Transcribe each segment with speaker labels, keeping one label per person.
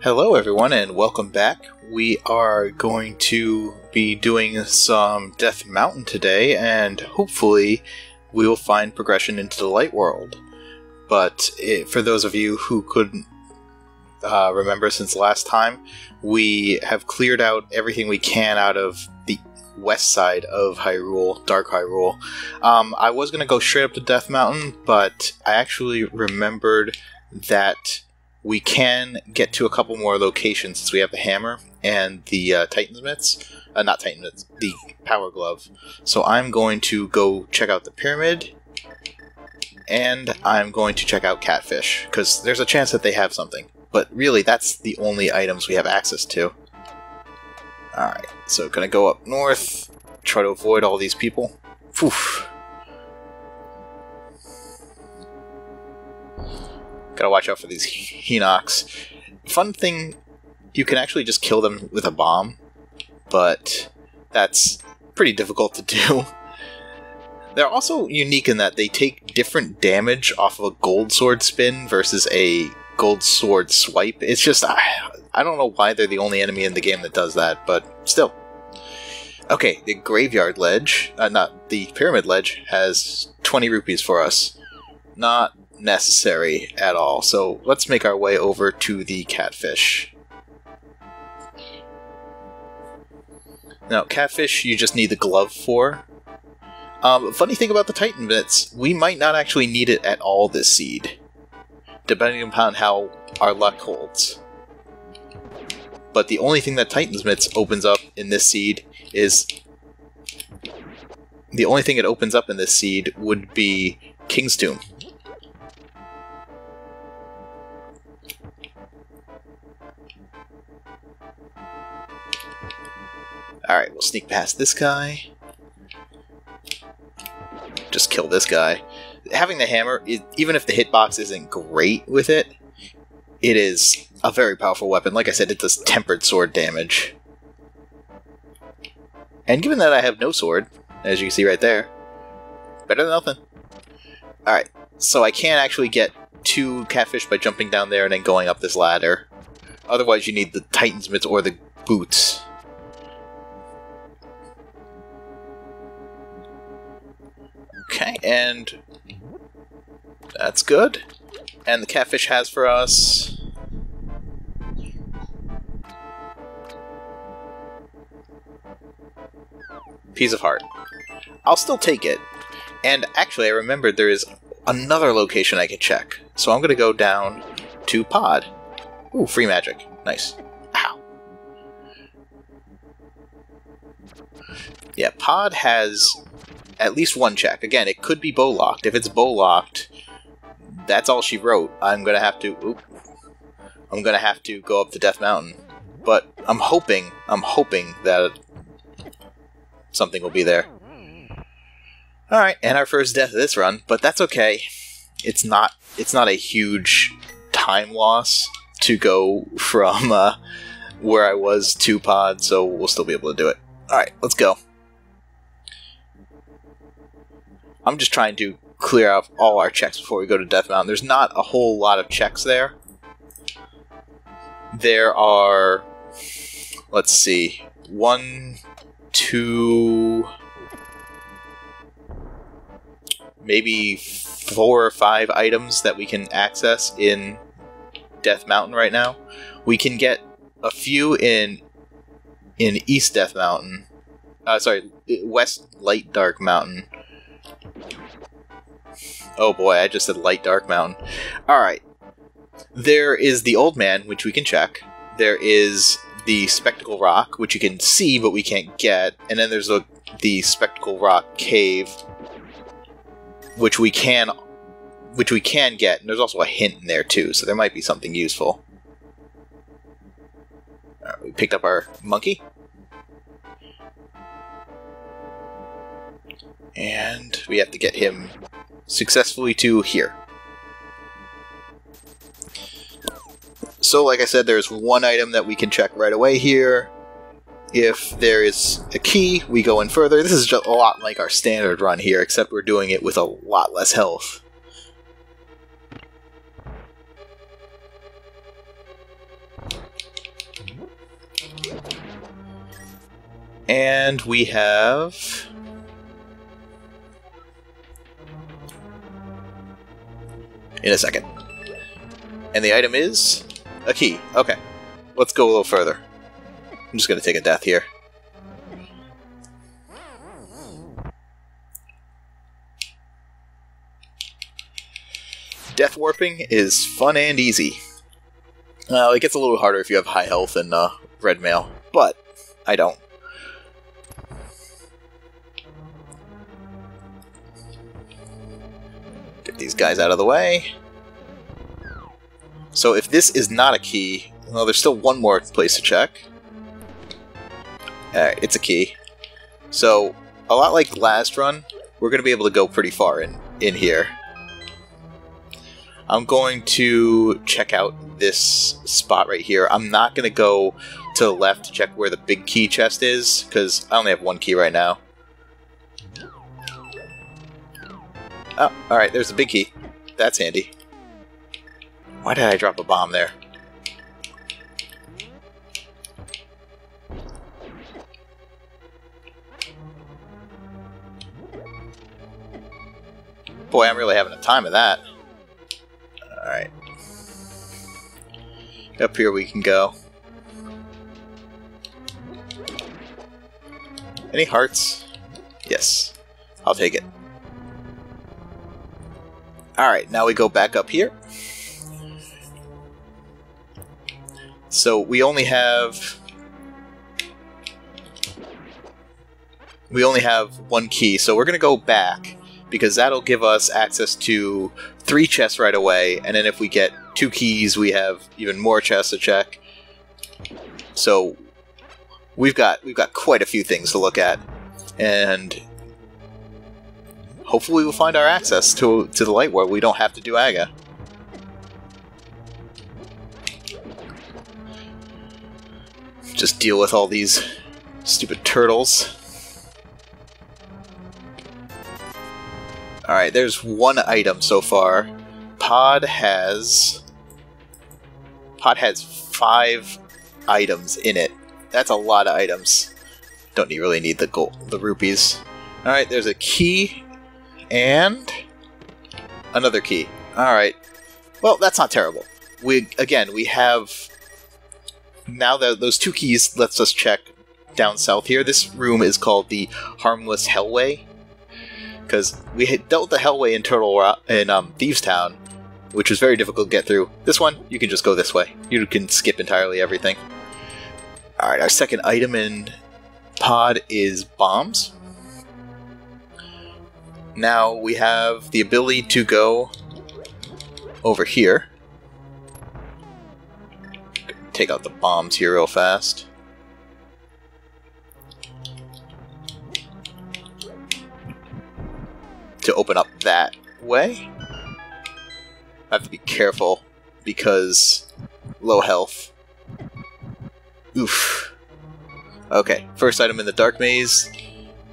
Speaker 1: Hello everyone and welcome back. We are going to be doing some Death Mountain today, and hopefully we will find progression into the light world. But for those of you who couldn't remember since last time, we have cleared out everything we can out of the west side of Hyrule, Dark Hyrule. I was going to go straight up to Death Mountain, but I actually remembered that we can get to a couple more locations since we have the hammer and the Titan's Mitts. Not Titan's Mitts, the Power Glove. So I'm going to go check out the pyramid, and I'm going to check out Catfish, because there's a chance that they have something. But really, that's the only items we have access to. Alright, so gonna go up north, try to avoid all these people. Phew. Gotta watch out for these Hinox. Fun thing, you can actually just kill them with a bomb, but that's pretty difficult to do. They're also unique in that they take different damage off of a gold sword spin versus a gold sword swipe. It's just, I don't know why they're the only enemy in the game that does that, but still. Okay, the graveyard ledge, not the pyramid ledge, has 20 rupees for us. Not necessary at all, so let's make our way over to the Catfish. Now, Catfish you just need the glove for. Funny thing about the Titan Mitts, we might not actually need it at all this seed, depending upon how our luck holds. But the only thing that Titan's Mitts opens up in this seed is... the only thing it opens up in this seed would be King's Tomb. Alright, we'll sneak past this guy. Just kill this guy. Having the hammer, even if the hitbox isn't great with it, it is a very powerful weapon. Like I said, it does tempered sword damage. And given that I have no sword, as you can see right there, better than nothing. Alright, so I can't actually get to Catfish by jumping down there and then going up this ladder. Otherwise you need the Titan's Mitts or the boots. Okay, and that's good. And the Catfish has for us Piece of Heart. I'll still take it. And actually, I remembered there is another location I can check. So I'm going to go down to Pod. Ooh, free magic. Nice. Ow. Yeah, Pod has at least one check. Again, it could be bow locked. If it's bow locked, that's all she wrote. I'm gonna have to go up to Death Mountain. But I'm hoping that something will be there. Alright, and our first death of this run, but that's okay. It's not a huge time loss to go from where I was to Pod, so we'll still be able to do it. Alright, let's go. I'm just trying to clear out all our checks before we go to Death Mountain. There's not a whole lot of checks there. There are, let's see, 1, 2, maybe 4 or 5 items that we can access in Death Mountain right now. We can get a few in East Death Mountain. West Light Dark Mountain. Oh boy, I just said Light Dark Mountain. Alright. There is the Old Man, which we can check. There is the Spectacle Rock, which you can see, but we can't get. And then there's the Spectacle Rock Cave, which we can get. And there's also a hint in there, too, so there might be something useful. Alright, we picked up our monkey. And we have to get him successfully to here. So, like I said, there's one item that we can check right away here. If there is a key, we go in further. This is just a lot like our standard run here, except we're doing it with a lot less health. And we have... in a second. And the item is... a key. Okay. Let's go a little further. I'm just going to take a death here. Death warping is fun and easy. It gets a little harder if you have high health and red mail, but I don't. Get these guys out of the way. So if this is not a key, well, there's still one more place to check. Alright, it's a key. So, a lot like last run, we're going to be able to go pretty far in here. I'm going to check out this spot right here. I'm not going to go to the left to check where the big key chest is, because I only have one key right now. Oh, alright, there's the big key. That's handy. Why did I drop a bomb there? Boy, I'm really having a time of that. Alright. Up here we can go. Any hearts? Yes. I'll take it. Alright, now we go back up here. So we only have one key, so we're gonna go back because that'll give us access to 3 chests right away, and then if we get 2 keys, we have even more chests to check. So we've got quite a few things to look at, and hopefully we'll find our access to the light world. We don't have to do Aga. Just deal with all these stupid turtles. Alright, there's one item so far. Pod has 5 items in it. That's a lot of items. Don't really need the rupees. Alright, there's a key and another key. Alright. Well, that's not terrible. We have now that those 2 keys lets us check down south here. This room is called the Harmless Hellway, because we had dealt with the Hellway in Thieves Town, which was very difficult to get through. This one, you can just go this way. You can skip entirely everything. Alright, our second item in Pod is bombs. Now we have the ability to go over here. Take out the bombs here real fast. To open up that way. I have to be careful because low health. Oof. Okay, first item in the Dark Maze.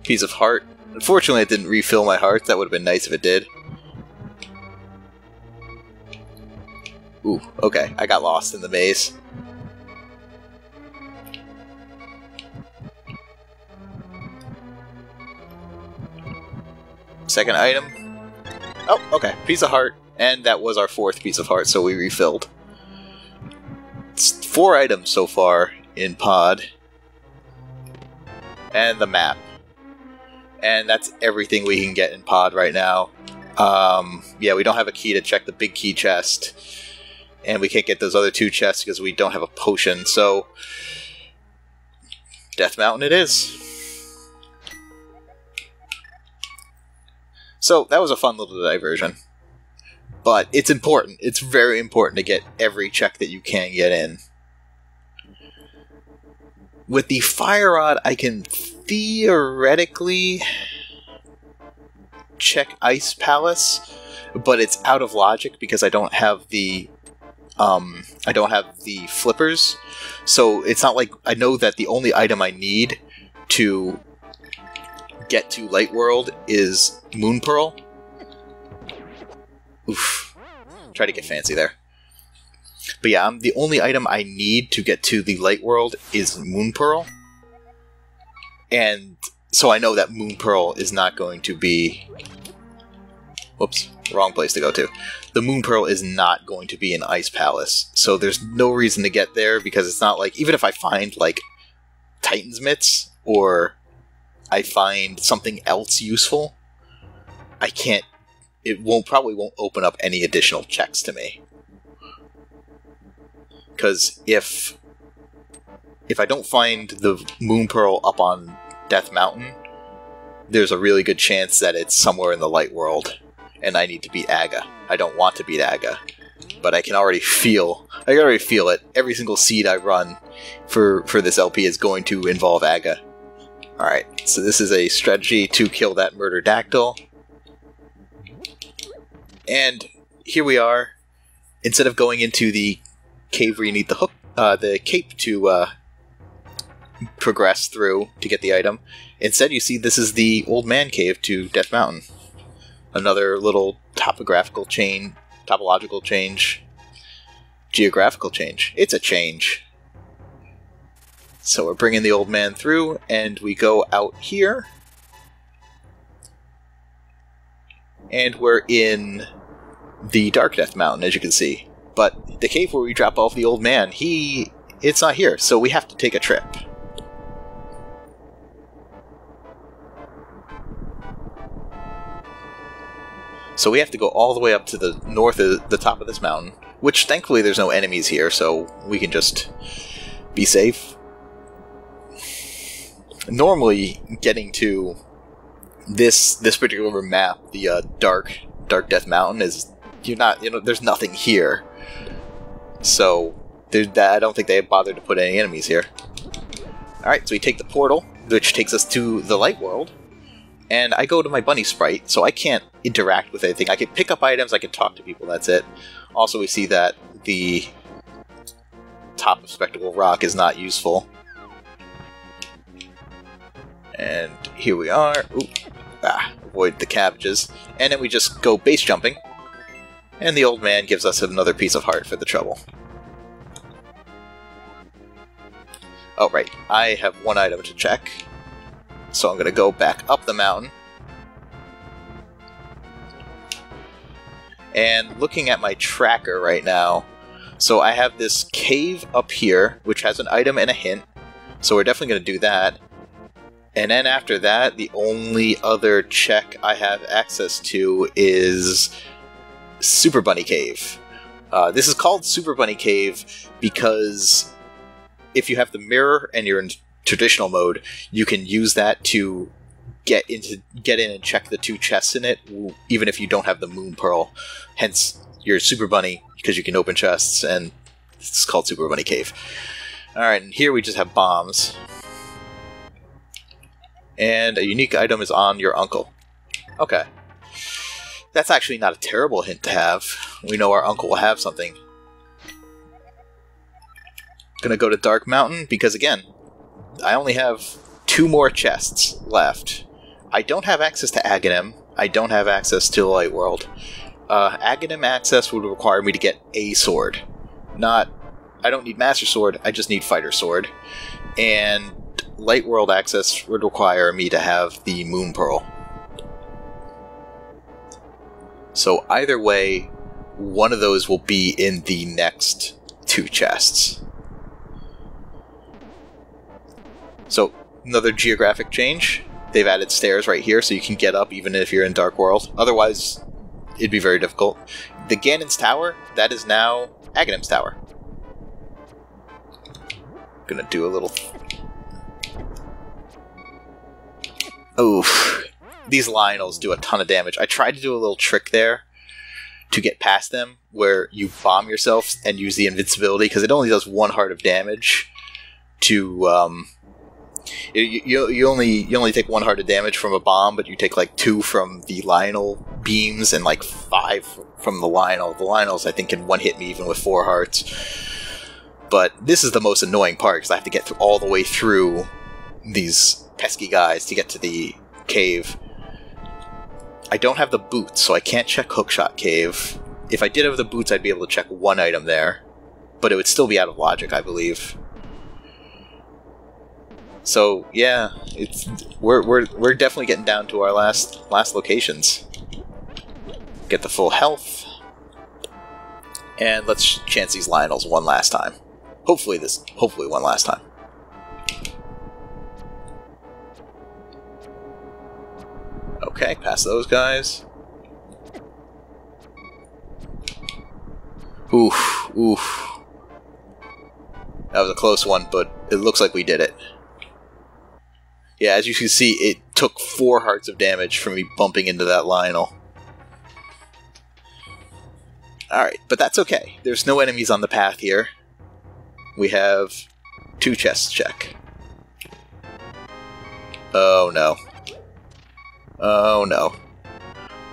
Speaker 1: Piece of heart. Unfortunately, it didn't refill my heart. That would have been nice if it did. Ooh, okay, I got lost in the maze. Second item. Oh, okay. Piece of heart. And that was our 4th piece of heart, so we refilled. It's 4 items so far in Pod. And the map. And that's everything we can get in Pod right now. Yeah, we don't have a key to check the big key chest. And we can't get those other 2 chests because we don't have a potion, so... Death Mountain it is. So, that was a fun little diversion. But it's important. It's very important to get every check that you can get in. With the Fire Rod, I can theoretically check Ice Palace, but it's out of logic because I don't have the flippers. So it's not like I know that the only item I need to get to Light World is Moon Pearl. Oof. Try to get fancy there. But yeah, the only item I need to get to the Light World is Moon Pearl. And so I know that Moon Pearl is not going to be... Whoops, wrong place to go to. The Moon Pearl is not going to be in Ice Palace, so there's no reason to get there, because it's not like... Even if I find, like, Titan's Mitts, or I find something else useful, I can't... It probably won't open up any additional checks to me. Because if I don't find the Moon Pearl up on Death Mountain, there's a really good chance that it's somewhere in the Light World, and I need to beat Aga. I don't want to beat Aga, but I can already feel it. Every single seed I run for this LP is going to involve Aga. Alright, so this is a strategy to kill that Murder-Dactyl. And here we are. Instead of going into the cave where you need the cape to progress through to get the item, instead you see this is the Old Man Cave to Death Mountain. Another little topological change. Geographical change. It's a change. So we're bringing the old man through, and we go out here. And we're in the Dark Death Mountain, as you can see. But the cave where we drop off the old man, it's not here, so we have to take a trip. So we have to go all the way up to the north of the top of this mountain, which thankfully there's no enemies here, so we can just be safe. Normally, getting to this particular map, the Dark Death Mountain, is there's nothing here. So I don't think they bothered to put any enemies here. Alright, so we take the portal, which takes us to the Light World. And I go to my bunny sprite, so I can't interact with anything. I can pick up items, I can talk to people, that's it. Also, we see that the top of Spectacle Rock is not useful. And here we are. Ooh, avoid the cabbages. And then we just go base jumping. And the old man gives us another piece of heart for the trouble. Oh, right. I have one item to check. So I'm going to go back up the mountain. And looking at my tracker right now, so I have this cave up here, which has an item and a hint. So we're definitely going to do that. And then after that, the only other check I have access to is Super Bunny Cave. This is called Super Bunny Cave because if you have the mirror and you're in traditional mode, you can use that to get in and check the two chests in it, even if you don't have the Moon Pearl. Hence, you're Super Bunny, because you can open chests, and it's called Super Bunny Cave. Alright, and here we just have bombs. And a unique item is on your uncle. Okay. That's actually not a terrible hint to have. We know our uncle will have something. Gonna go to Dark Mountain, because again, I only have 2 more chests left. I don't have access to Aghanim. I don't have access to the Light World. Aghanim access would require me to get a sword. I don't need Master Sword, I just need Fighter Sword. And Light World access would require me to have the Moon Pearl. So either way, one of those will be in the next 2 chests. So, another geographic change. They've added stairs right here so you can get up even if you're in Dark World. Otherwise, it'd be very difficult. The Ganon's Tower, that is now Aghanim's Tower. Gonna do a little... Oof. These Lionels do a ton of damage. I tried to do a little trick there to get past them, where you bomb yourself and use the invincibility, because it only does 1 heart of damage to... You only take 1 heart of damage from a bomb, but you take like 2 from the Lionel beams and like 5 from the Lionel. The Lionels, I think, can one-hit me even with 4 hearts. But this is the most annoying part, because I have to get all the way through these pesky guys to get to the cave. I don't have the boots, so I can't check Hookshot Cave. If I did have the boots, I'd be able to check 1 item there. But it would still be out of logic, I believe. So yeah, we're definitely getting down to our last locations. Get the full health, and let's chance these Lionels one last time. Hopefully one last time. Okay, past those guys. Oof, oof. That was a close one, but it looks like we did it. Yeah, as you can see, it took 4 hearts of damage from me bumping into that Lionel. Alright, but that's okay. There's no enemies on the path here. We have 2 chests to check. Oh no. Oh no.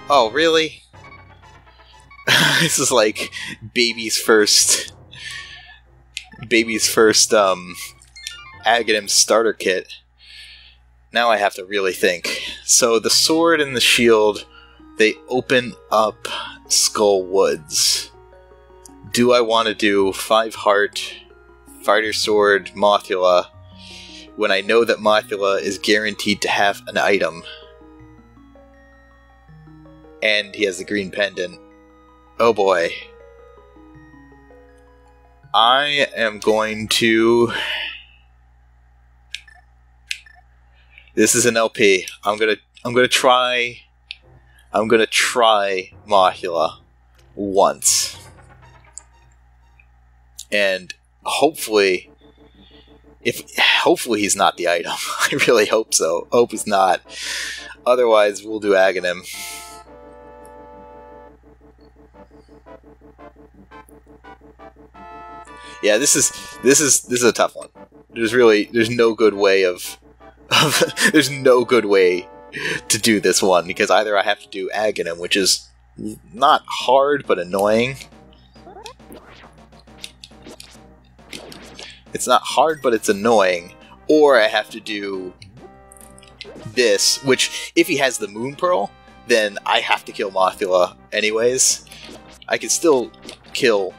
Speaker 1: Oh, really? This is like baby's first Aghanim starter kit. Now I have to really think. So the sword and the shield, they open up Skull Woods. Do I want to do 5 heart, fighter sword, Mothula, when I know that Mothula is guaranteed to have an item? And he has the green pendant. Oh boy. I am going to... This is an LP. I'm gonna try Mothula once. And hopefully he's not the item. I really hope so. Hope he's not. Otherwise we'll do Aghanim. Yeah, this is a tough one. There's no good way there's no good way to do this one, because either I have to do Aghanim, which is not hard but annoying. It's not hard but it's annoying, or I have to do this, which if he has the Moon Pearl, then I have to kill Mothula anyways. I can still kill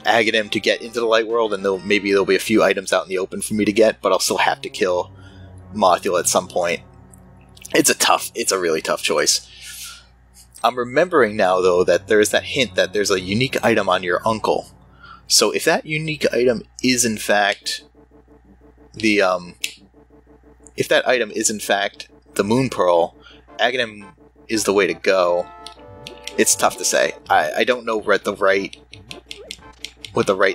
Speaker 1: Aghanim to get into the light world, and maybe there'll be a few items out in the open for me to get, but I'll still have to kill Mothula at some point. It's a really tough choice. I'm remembering now, though, that there's that hint that there's a unique item on your uncle. So if that unique item is in fact the Moon Pearl, Aghanim is the way to go. It's tough to say. I don't know what the right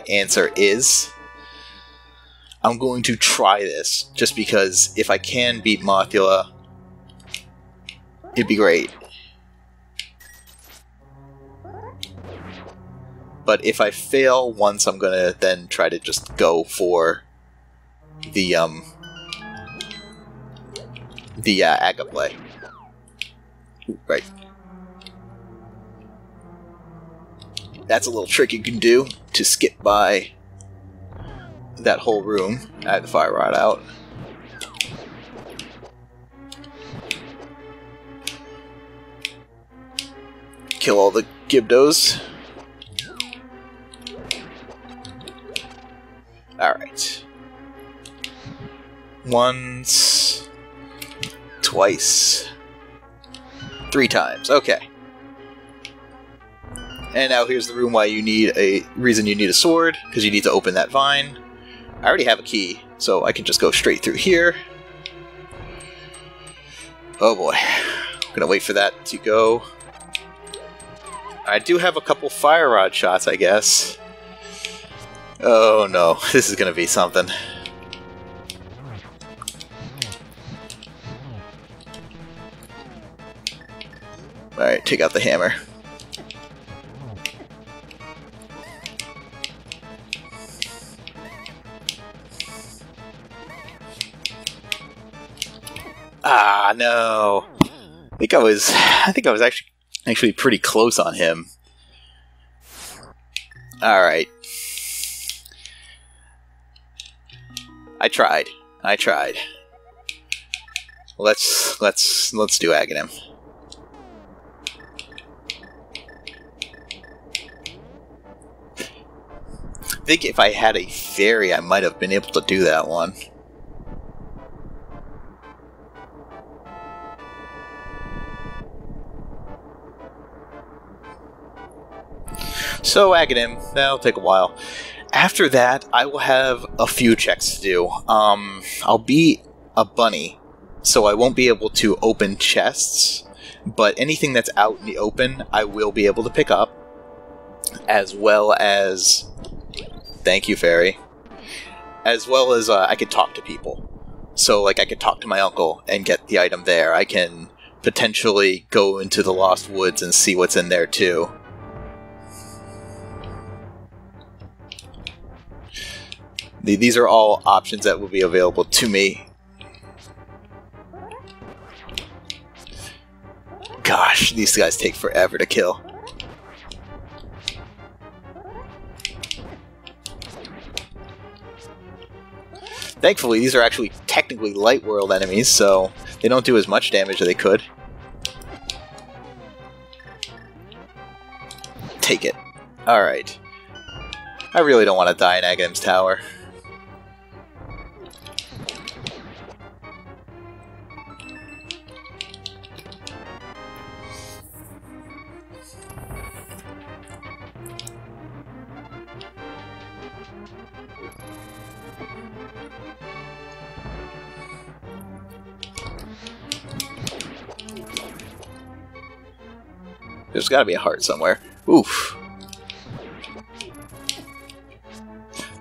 Speaker 1: answer is. I'm going to try this, just because if I can beat Mothula, it'd be great. But if I fail once, I'm gonna then try to just go for the Aga play. Ooh, right. That's a little trick you can do to skip by that whole room. I had the fire rod out. Kill all the Gibdos. Alright. Once. Twice. 3 times. Okay. And now here's the room why you need reason you need a sword, because you need to open that vine. I already have a key, so I can just go straight through here. Oh boy. I'm gonna wait for that to go. I do have a couple fire rod shots, I guess. Oh no, this is gonna be something. Alright, take out the hammer. Ah, no. I think I was actually pretty close on him. Alright. I tried. Let's do Aghanim. think if I had a fairy, I might have been able to do that one. So, Aghanim, that'll take a while. After that, I will have a few checks to do. I'll be a bunny, so I won't be able to open chests, but anything that's out in the open, I will be able to pick up, as well as... Thank you, fairy. As well as I could talk to people. So, like, I could talk to my uncle and get the item there. I can potentially go into the Lost Woods and see what's in there, too. These are all options that will be available to me. Gosh, these guys take forever to kill. Thankfully, these are actually technically light world enemies, so they don't do as much damage as they could. Take it. Alright. I really don't want to die in Aghanim's tower. There's gotta be a heart somewhere. Oof.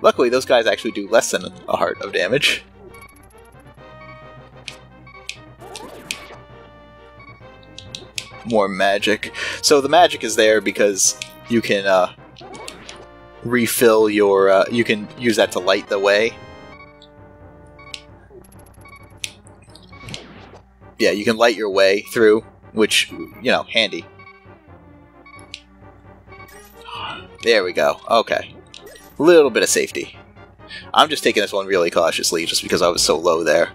Speaker 1: Luckily, those guys actually do less than a heart of damage. More magic. So the magic is there because you can refill your... you can use that to light the way. Yeah, you can light your way through, which, you know, handy. There we go. Okay. A little bit of safety. I'm just taking this one really cautiously just because I was so low there.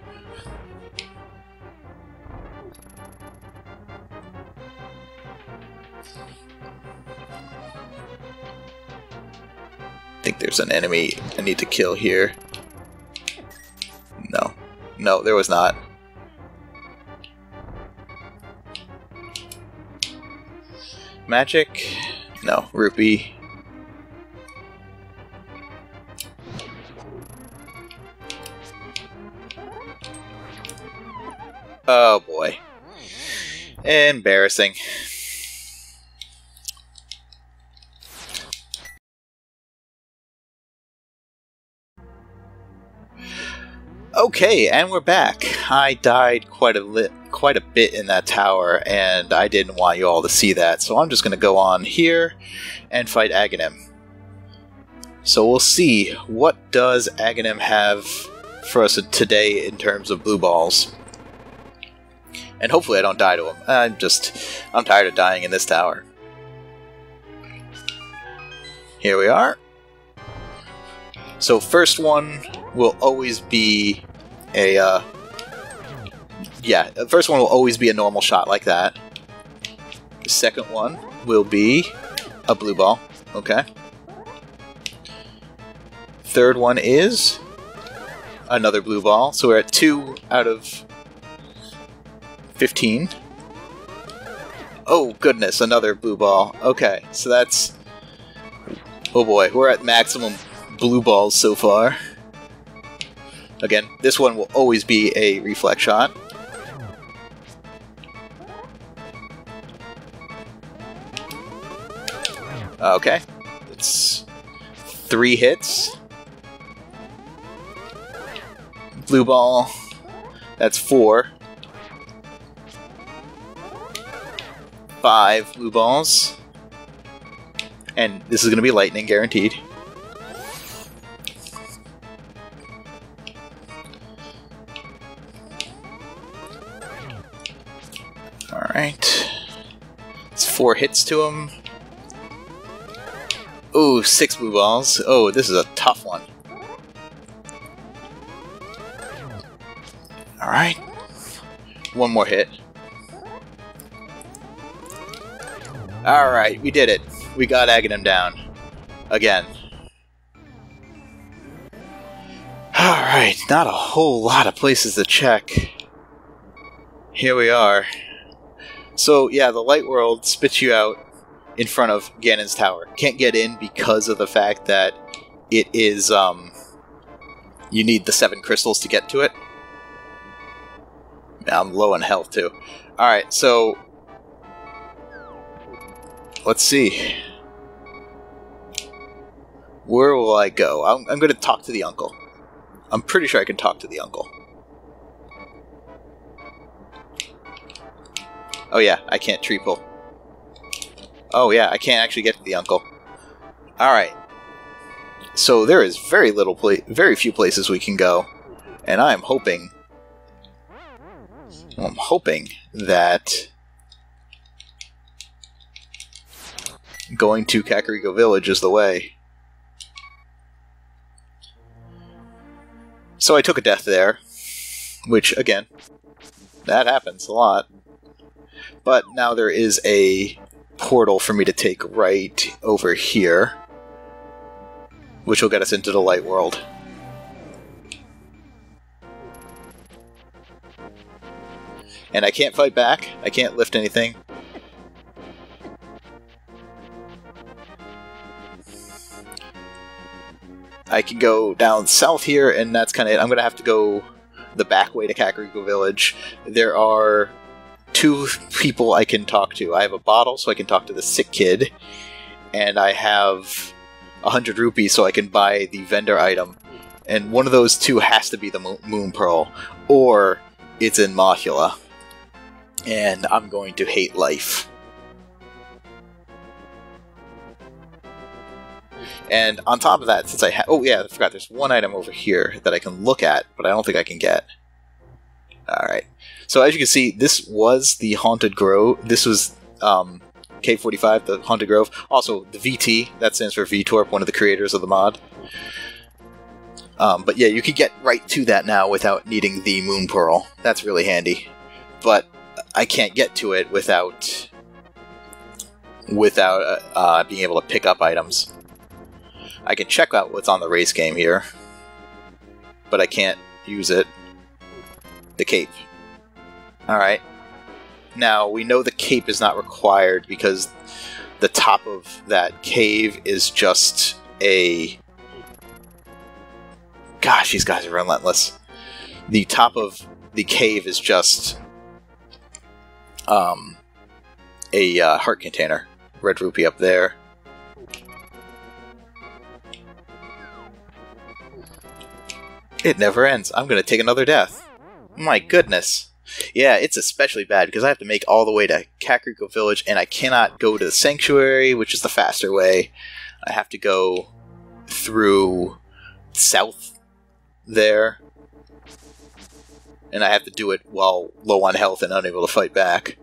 Speaker 1: I think there's an enemy I need to kill here. No. No, there was not. Magic? No. Rupee. Oh boy. Embarrassing. Okay, and we're back. I died quite a bit in that tower, and I didn't want you all to see that, so I'm just going to go on here and fight Aghanim. So we'll see, what does Aghanim have for us today in terms of blue balls? And hopefully I don't die to him. I'm tired of dying in this tower. Here we are. So first one will always be a, yeah, the first one will always be a normal shot like that. The second one will be a blue ball. Okay. Third one is another blue ball. So we're at 2 out of 15. Oh goodness, another blue ball. Okay, so that's... Oh boy, we're at maximum blue balls so far. Again, this one will always be a reflex shot. Okay, it's 3 hits. Blue ball, that's 4. 5 blue balls. And this is going to be lightning, guaranteed. Alright. It's 4 hits to him. Ooh, 6 blue balls. Oh, this is a tough one. Alright. 1 more hit. Alright, we did it. We got Aghanim down. Again. Alright, not a whole lot of places to check. Here we are. So, yeah, the light world spits you out in front of Ganon's tower. Can't get in because of the fact that it is, you need the 7 crystals to get to it. I'm low on health, too. Alright, so... let's see. Where will I go? I'm going to talk to the uncle. I'm pretty sure I can talk to the uncle. Oh yeah, I can't tree pull. Oh yeah, I can't actually get to the uncle. Alright. So there is very few places we can go. And I'm hoping that going to Kakariko Village is the way. So I took a death there, which, again, that happens a lot. But now there is a portal for me to take right over here, which will get us into the light world. And I can't fight back. I can't lift anything. I can go down south here, and that's kind of it. I'm going to have to go the back way to Kakariko Village. There are 2 people I can talk to. I have a bottle, so I can talk to the sick kid, and I have 100 rupees, so I can buy the vendor item. And one of those 2 has to be the Moon Pearl, or it's in Mahula. And I'm going to hate life. And on top of that, since I oh yeah, I forgot, there's one item over here that I can look at, but I don't think I can get. Alright. So as you can see, this was the Haunted Grove. This was K45, the Haunted Grove. Also, the VT, that stands for VTorp, one of the creators of the mod. But yeah, you can get right to that now without needing the Moon Pearl. That's really handy. But I can't get to it without being able to pick up items. I can check out what's on the race game here, but I can't use it. The cape. Alright. Now, we know the cape is not required because the top of that cave is just a... Gosh, these guys are relentless. The top of the cave is just a heart container. Red rupee up there. It never ends. I'm going to take another death. My goodness. Yeah, it's especially bad because I have to make all the way to Kakariko Village, and I cannot go to the Sanctuary, which is the faster way. I have to go through south there. And I have to do it while low on health and unable to fight back.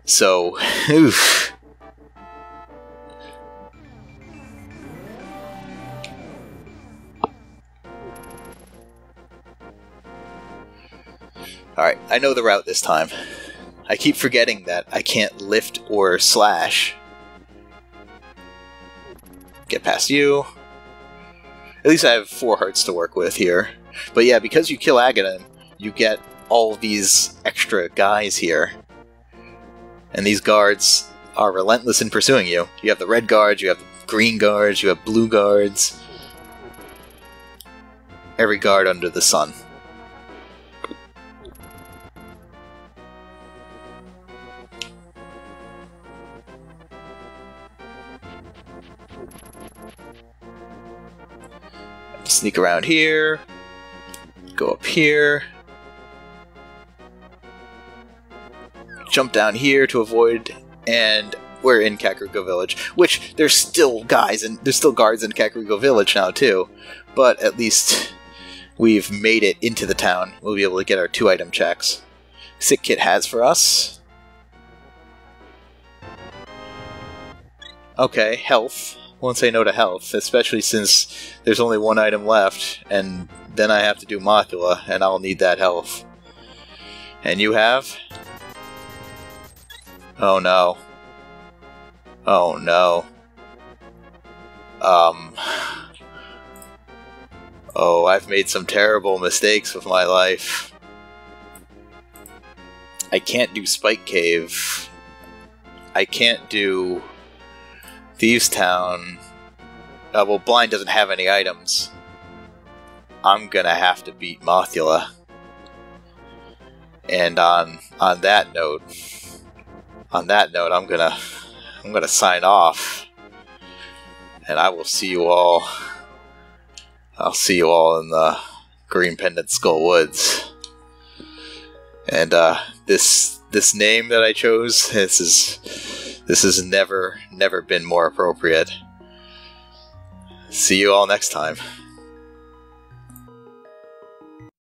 Speaker 1: So, oof. Alright, I know the route this time. I keep forgetting that I can't lift or slash. Get past you. At least I have 4 hearts to work with here. But yeah, because you kill Aghanim, you get all these extra guys here. And these guards are relentless in pursuing you. You have the red guards, you have the green guards, you have blue guards. Every guard under the sun. Sneak around here. Go up here. Jump down here to avoid, and we're in Kakariko Village. Which there's still guards in Kakariko Village now too, but at least we've made it into the town. We'll be able to get our 2 item checks. Sick Kit has for us. Okay, health. Won't say no to health, especially since there's only 1 item left, and then I have to do Mothula, and I'll need that health. And you have? Oh no. Oh no. Oh, I've made some terrible mistakes with my life. I can't do Spike Cave. I can't do Thieves Town. Well, Blind doesn't have any items. I'm gonna have to beat Mothula. And on that note, I'm gonna sign off. And I will see you all. I'll see you all in the Green Pendant Skull Woods. And this name that I chose, this has never been more appropriate. See you all next time.